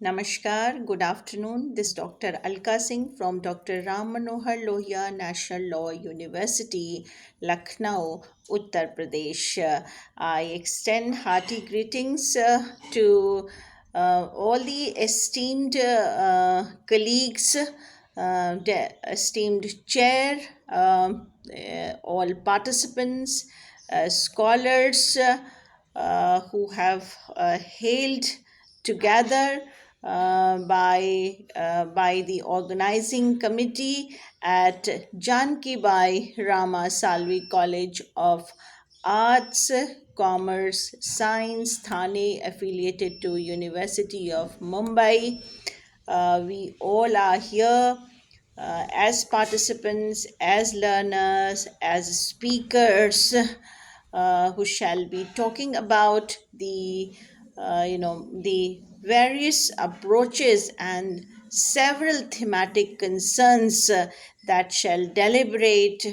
Namaskar, good afternoon. This is Dr. Alka Singh from Dr. Ram Manohar Lohia National Law University, Lucknow, Uttar Pradesh. I extend hearty greetings to all the esteemed colleagues, the esteemed chair, all participants, scholars who have hailed together by the organizing committee at Janki Bai Rama Salvi College of Arts, Commerce, Science, Thane, affiliated to University of Mumbai. We all are here as participants, as learners, as speakers who shall be talking about the various approaches and several thematic concerns that shall deliberate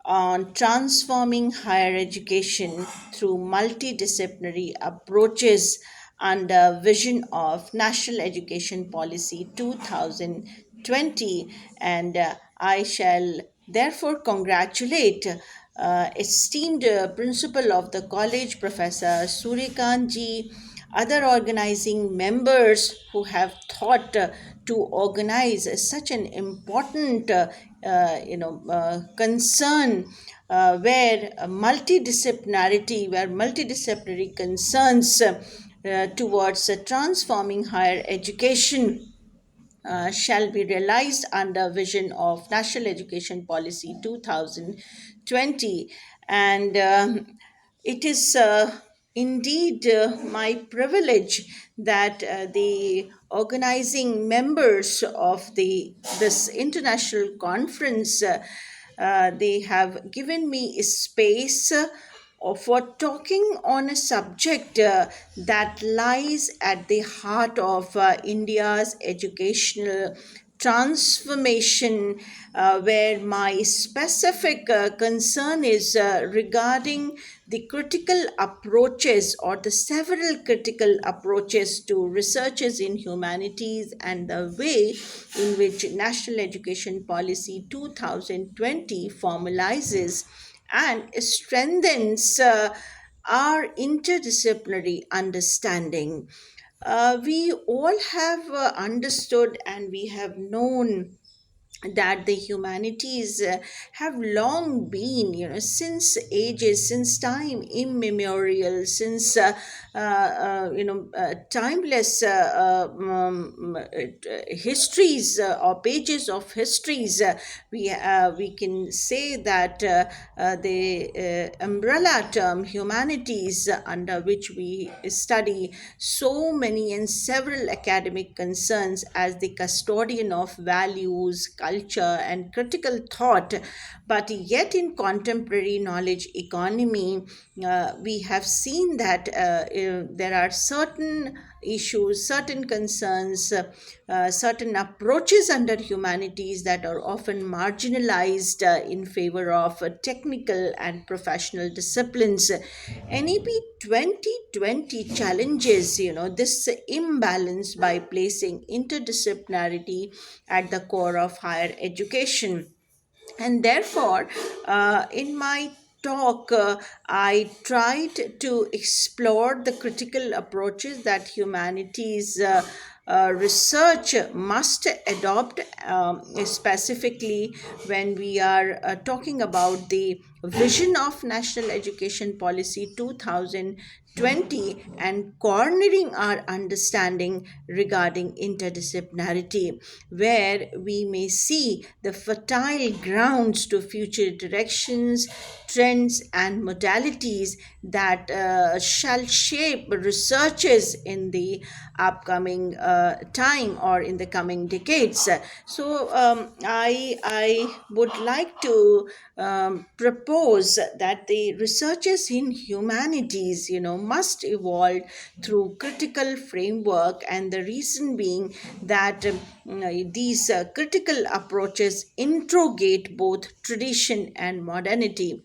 on transforming higher education through multidisciplinary approaches under vision of National Education Policy 2020. And I shall therefore congratulate esteemed principal of the college, Professor Suryakant ji, other organizing members who have thought to organize such an important concern where multidisciplinary concerns towards transforming higher education shall be realized under vision of National Education Policy 2020. And it is indeed my privilege that the organizing members of this international conference they have given me a space for talking on a subject that lies at the heart of India's educational transformation, where my specific concern is regarding the critical approaches or the several critical approaches to researches in humanities and the way in which National Education Policy 2020 formalizes and strengthens our interdisciplinary understanding. We all have understood and we have known that the humanities have long been, since ages, since time immemorial, since timeless histories or pages of histories, we can say that the umbrella term humanities, under which we study so many and several academic concerns as the custodian of values, culture, and critical thought. But yet, in contemporary knowledge economy, we have seen that there are certain issues, certain concerns, certain approaches under humanities that are often marginalized in favor of technical and professional disciplines. NEP 2020 challenges, this imbalance by placing interdisciplinarity at the core of higher education. And therefore, in my talk, I tried to explore the critical approaches that humanities research must adopt, specifically when we are talking about the vision of National Education Policy 2020 and cornering our understanding regarding interdisciplinarity, where we may see the fertile grounds to future directions, trends, and modalities that shall shape researches in the upcoming time or in the coming decades. So I would like to propose that the researchers in humanities, must evolve through critical framework, and the reason being that these critical approaches interrogate both tradition and modernity.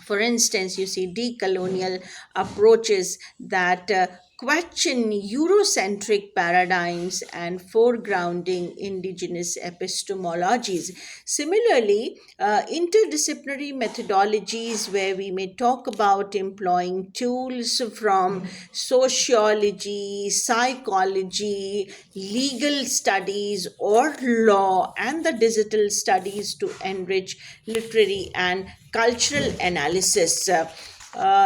For instance, you see decolonial approaches that question Eurocentric paradigms and foregrounding indigenous epistemologies. Similarly, interdisciplinary methodologies where we may talk about employing tools from sociology, psychology, legal studies, or law, and the digital studies to enrich literary and cultural analysis.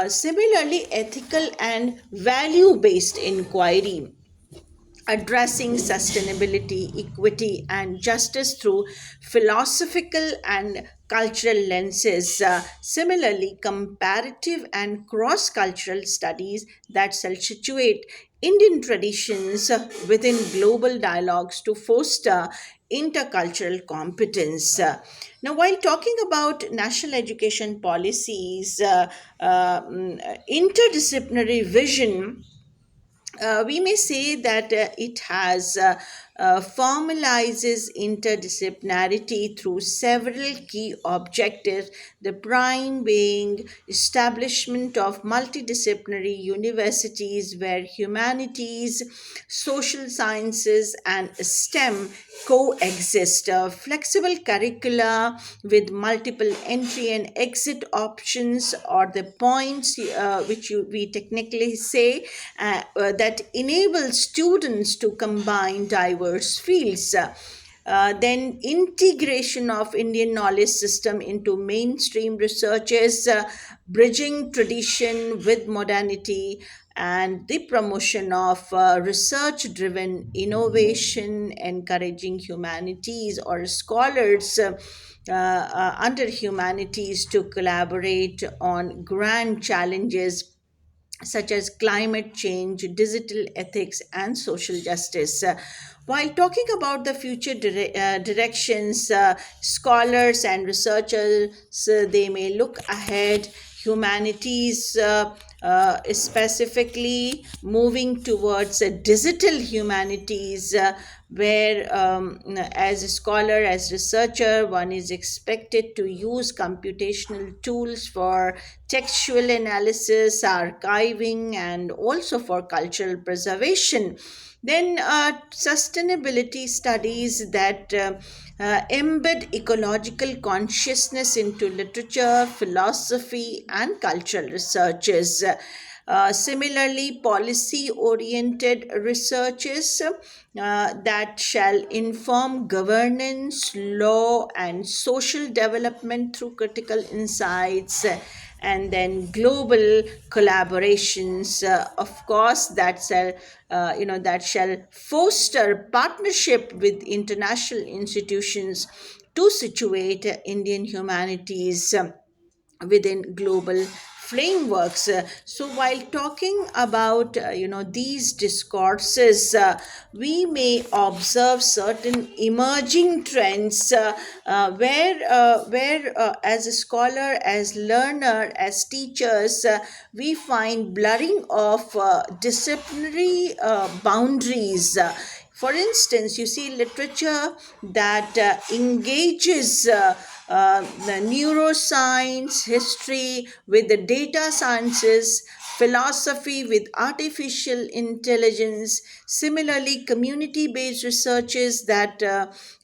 Similarly, ethical and value based inquiry addressing sustainability, equity, and justice through philosophical and cultural lenses. Similarly, comparative and cross cultural studies that shall situate Indian traditions within global dialogues to foster intercultural competence. Now, while talking about national education policies, interdisciplinary vision, we may say that it has formalizes interdisciplinarity through several key objectives, the prime being establishment of multidisciplinary universities where humanities, social sciences, and STEM coexist. Flexible curricula with multiple entry and exit options or the points we technically say that enable students to combine diverse fields. Then integration of Indian knowledge system into mainstream researches, bridging tradition with modernity, and the promotion of research driven innovation, encouraging humanities or scholars under humanities to collaborate on grand challenges such as climate change, digital ethics, and social justice. While talking about the future directions, scholars and researchers they may look ahead. Humanities, specifically moving towards digital humanities, where as a scholar, as researcher, one is expected to use computational tools for textual analysis, archiving, and also for cultural preservation. Then sustainability studies that embed ecological consciousness into literature, philosophy, and cultural researches. Similarly, policy oriented researches that shall inform governance, law, and social development through critical insights. And then global collaborations, of course, that shall foster partnership with international institutions to situate Indian humanities within global frameworks. So while talking about these discourses, we may observe certain emerging trends where as a scholar, as learner, as teachers, we find blurring of disciplinary boundaries. For instance, you see literature that engages the neuroscience, history with the data sciences, philosophy with artificial intelligence. Similarly, community based researches that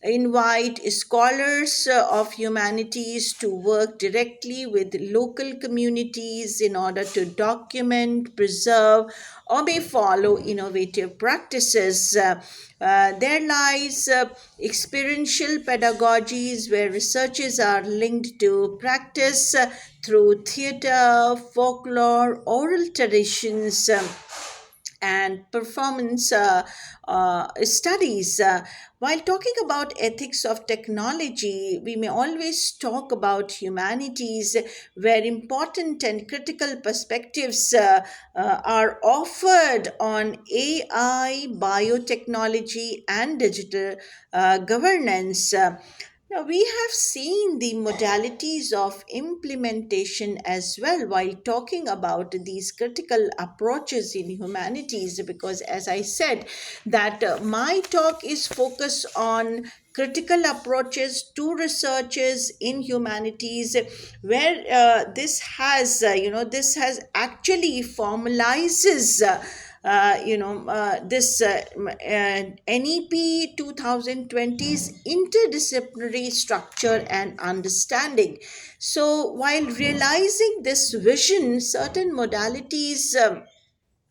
invite scholars of humanities to work directly with local communities in order to document, preserve, or may follow innovative practices. There lies experiential pedagogies where researches are linked to practice through theater, folklore, oral traditions. And performance studies. While talking about ethics of technology, we may always talk about humanities where important and critical perspectives are offered on AI, biotechnology, and digital governance. Now, we have seen the modalities of implementation as well while talking about these critical approaches in humanities, because, as I said, that my talk is focused on critical approaches to researches in humanities where this has actually formalizes this NEP 2020's interdisciplinary structure and understanding. So, while realizing this vision, certain modalities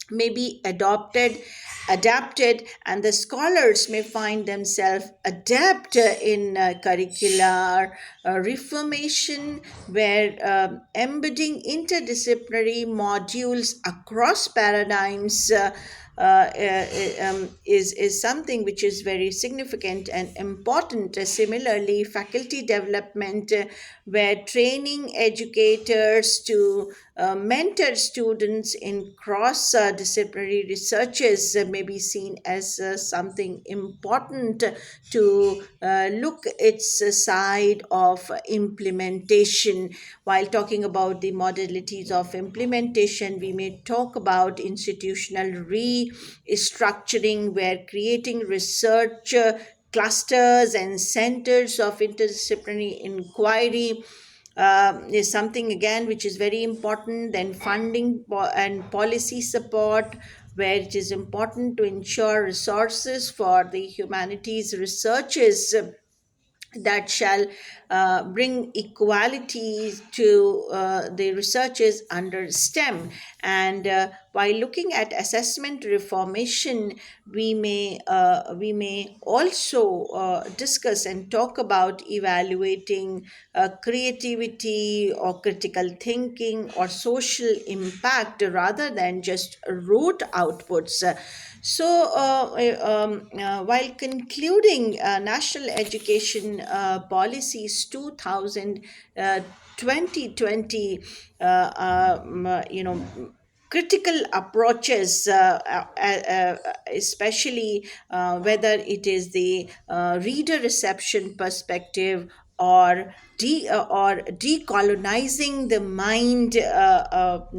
may be adapted, and the scholars may find themselves adapt in curricular reformation, where embedding interdisciplinary modules across paradigms is something which is very significant and important. Similarly, faculty development, where training educators to mentor students in cross disciplinary researches may be seen as something important to look its side of implementation. While talking about the modalities of implementation, we may talk about institutional restructuring, where creating research clusters and centers of interdisciplinary inquiry is something again which is very important. Then funding and policy support, where it is important to ensure resources for the humanities researches that shall bring equality to the researchers under STEM. And while looking at assessment reformation, we may also discuss and talk about evaluating creativity or critical thinking or social impact rather than just rote outputs. While concluding National Education Policies 2020, critical approaches, especially whether it is the reader reception perspective or decolonizing the mind of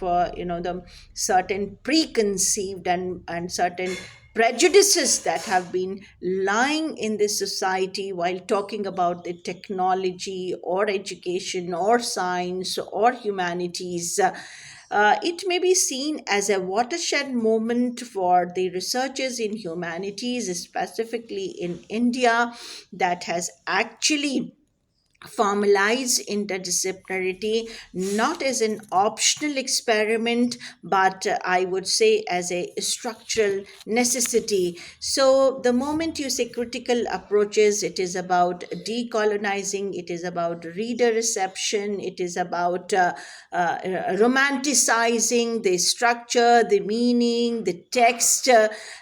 the certain preconceived and certain prejudices that have been lying in this society while talking about the technology or education or science or humanities. It may be seen as a watershed moment for the researchers in humanities, specifically in India, that has actually formalized interdisciplinarity not as an optional experiment, but I would say as a structural necessity. So the moment you say critical approaches, it is about decolonizing, it is about reader reception, it is about romanticizing the structure, the meaning, the text,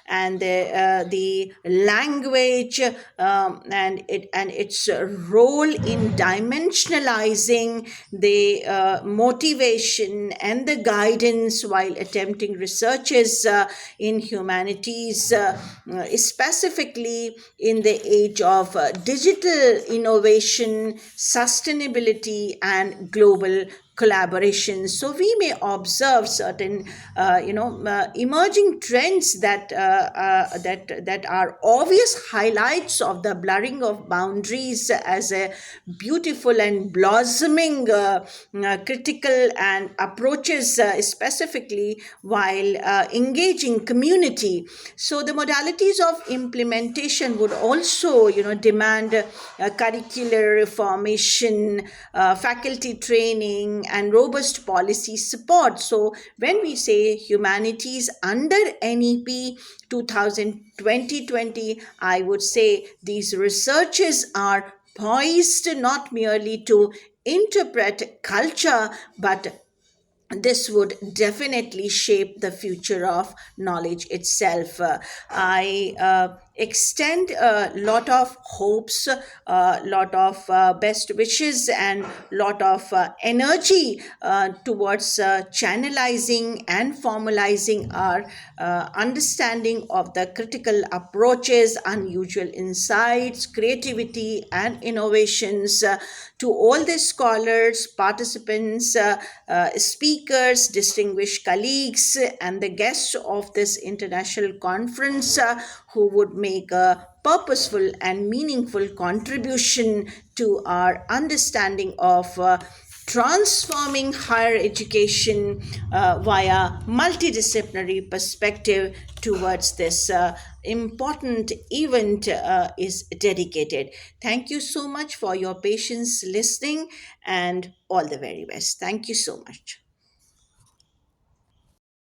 and the language, and its role in dimensionalizing the motivation and the guidance while attempting researches in humanities, specifically in the age of digital innovation, sustainability, and global collaboration. So we may observe certain, emerging trends that are obvious highlights of the blurring of boundaries as a beautiful and blossoming critical and approaches, specifically while engaging community. So the modalities of implementation would also, demand curricular reformation, faculty training, and robust policy support. So when we say humanities under NEP 2020, I would say these researches are poised not merely to interpret culture, but this would definitely shape the future of knowledge itself. I extend a lot of hopes, a lot of best wishes, and lot of energy towards channelizing and formalizing our understanding of the critical approaches, unusual insights, creativity, and innovations. To all the scholars, participants, speakers, distinguished colleagues, and the guests of this international conference who would make a purposeful and meaningful contribution to our understanding of transforming higher education via multidisciplinary perspective towards this important event is dedicated. Thank you so much for your patience listening, and all the very best. Thank you so much.